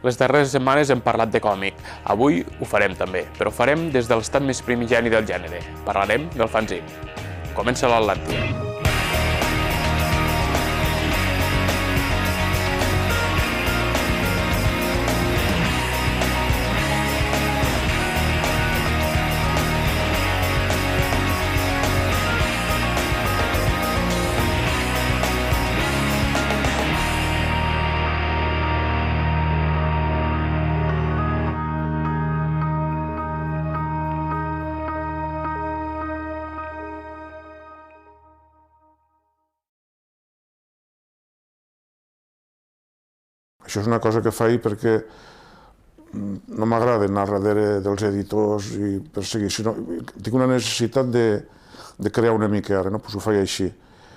Les darreres setmanes hem parlat de còmic. Avui ho farem també, però ho farem des de l'estat més primigeni del gènere. Parlarem del fanzine. Comença l'Atlàntida. Això és una cosa que faig perquè no m'agrada anar darrere dels editors i perseguir, sinó tinc una necessitat de crear una mica ara, no? Pues ho faig així.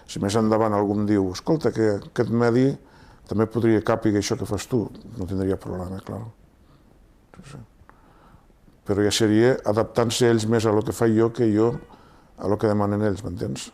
Si més endavant algú em diu, escolta, que aquest medi també podria càpiga això que fas tu, no tindria problema, clar. Però ja seria adaptant-se ells més a lo que faig jo que jo a lo que demanen ells, m'entens?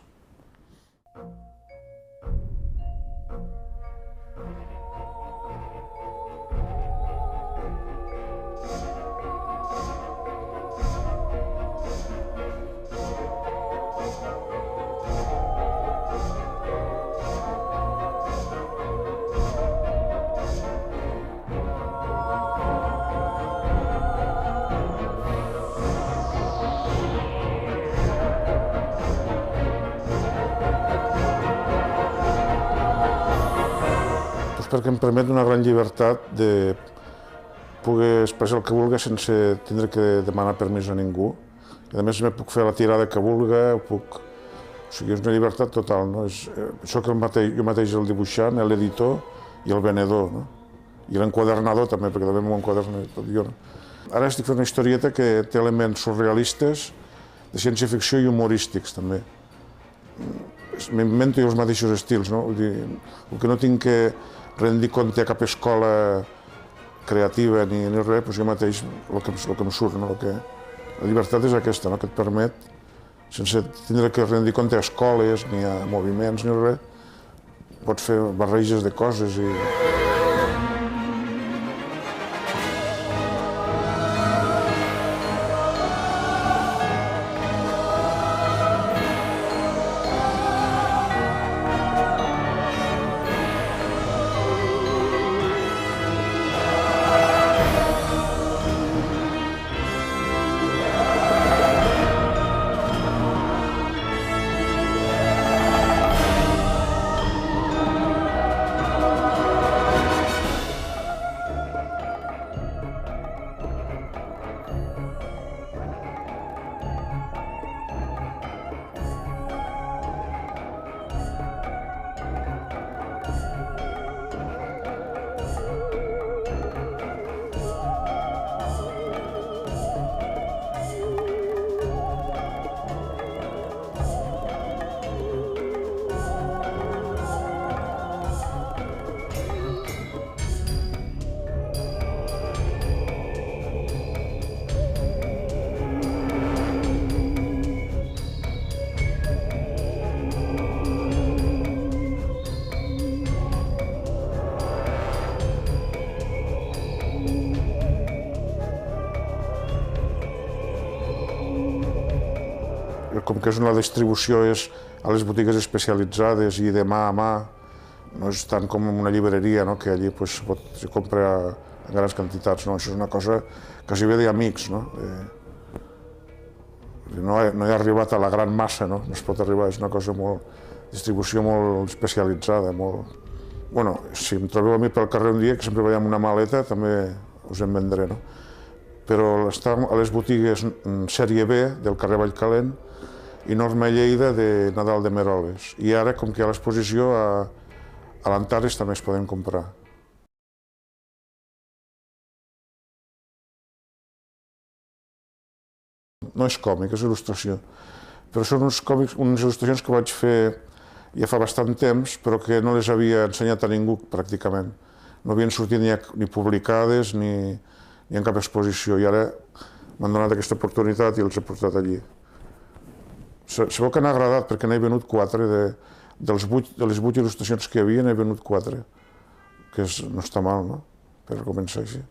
Perquè em permet una gran llibertat de poder expressar el que vulgui sense tindre que demanar permís a ningú. I a més me puc fer la tirada que vulgui, o sigui, és una llibertat total, no? Soc jo mateix el dibuixant, l'editor i el venedor, no? I l'enquadernador també, perquè també m'ho enquaderno tot jo. Ara estic fent una historieta que té elements surrealistes, de ciència-ficció i humorístics també. M'invento jo els mateixos estils, no? Vull dir, el que no tinc que rendir compte a cap escola creativa ni res, doncs jo mateix el que em surt, no? La llibertat és aquesta, no? Que et permet, sense tindre que rendir compte a escoles, ni a moviments, ni res, pots fer barreges de coses i... Com que la distribució és a les botigues especialitzades i de mà a mà, no és tant com una llibreria, no? Que allí se compra en grans quantitats. No? Això és una cosa quasi bé d'amics. No? No he arribat a la gran massa, no es pot arribar, és una cosa distribució molt especialitzada. Bueno, si em trobeu a mi pel carrer un dia, que sempre vaig amb una maleta, també us en vendré. No? Però està a les botigues sèrie B del carrer Vallcalent i Norma Lleida de Nadal de Meroles. I ara, com que hi ha l'exposició, a l'Antares també es poden comprar. No és còmic, és il·lustració. Però són uns còmics, unes il·lustracions que vaig fer ja fa bastant temps, però que no les havia ensenyat a ningú, pràcticament. No havien sortit ni publicades ni en cap exposició. I ara m'han donat aquesta oportunitat i els he portat allí. Sabeu que n'ha agradat perquè n'he venut 4, de les 8 il·lustracions que hi havia n'he venut 4, que no està mal, no? per començar així.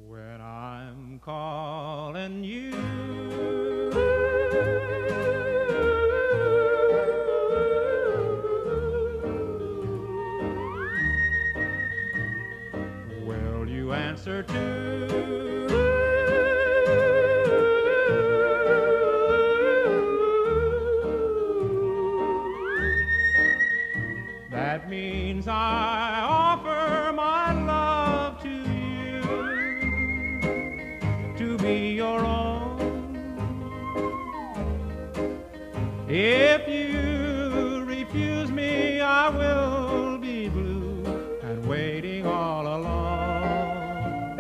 When I'm calling you, will you answer too? That means I offer my love to you, to be your own. If you refuse me, I will be blue and waiting all alone.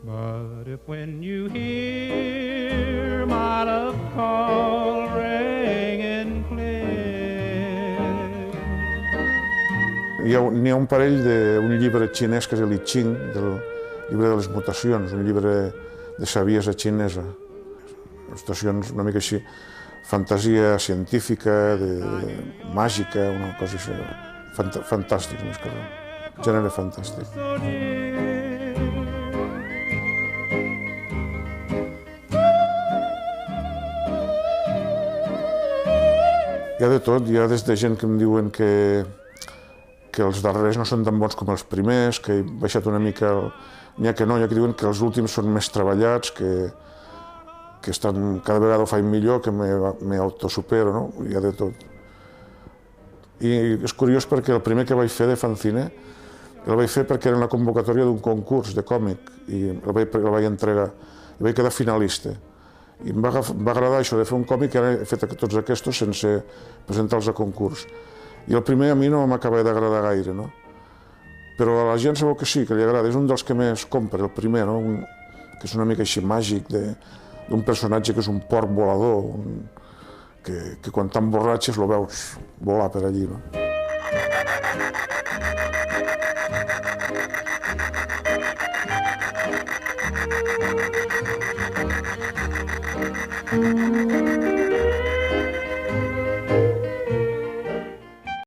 But if when you hear my love call ringing clear, N'hi ha un parell d'un llibre xinès que és el I Ching, del llibre de les mutacions, un llibre de saviesa xinesa. Estacions una mica així, fantasia científica, màgica, una cosa així, fantàstic més que res, gènere fantàstic. so dear. Hi ha de tot, hi ha des de gent que em diuen que els darrers no són tan bons com els primers, que he baixat una mica... N'hi ha que no, hi ha que diuen que els últims són més treballats, que estan, cada vegada ho faig millor, que m'autosupero, no? Hi ha de tot. I és curiós perquè el primer que vaig fer de fanzine el vaig fer perquè era una convocatòria d'un concurs de còmic i el vaig entregar i vaig quedar finalista. I em va agradar això de fer un còmic que ara he fet tots aquests sense presentar-los a concurs. I el primer a mi no m'acaba d'agradar gaire, no? Però a la gent sabeu que sí, que li agrada. És un dels que més compra, el primer, no? Que és una mica així màgic, d'un personatge que és un porc volador, que quan t'emborratxes lo veus volar per allí, no?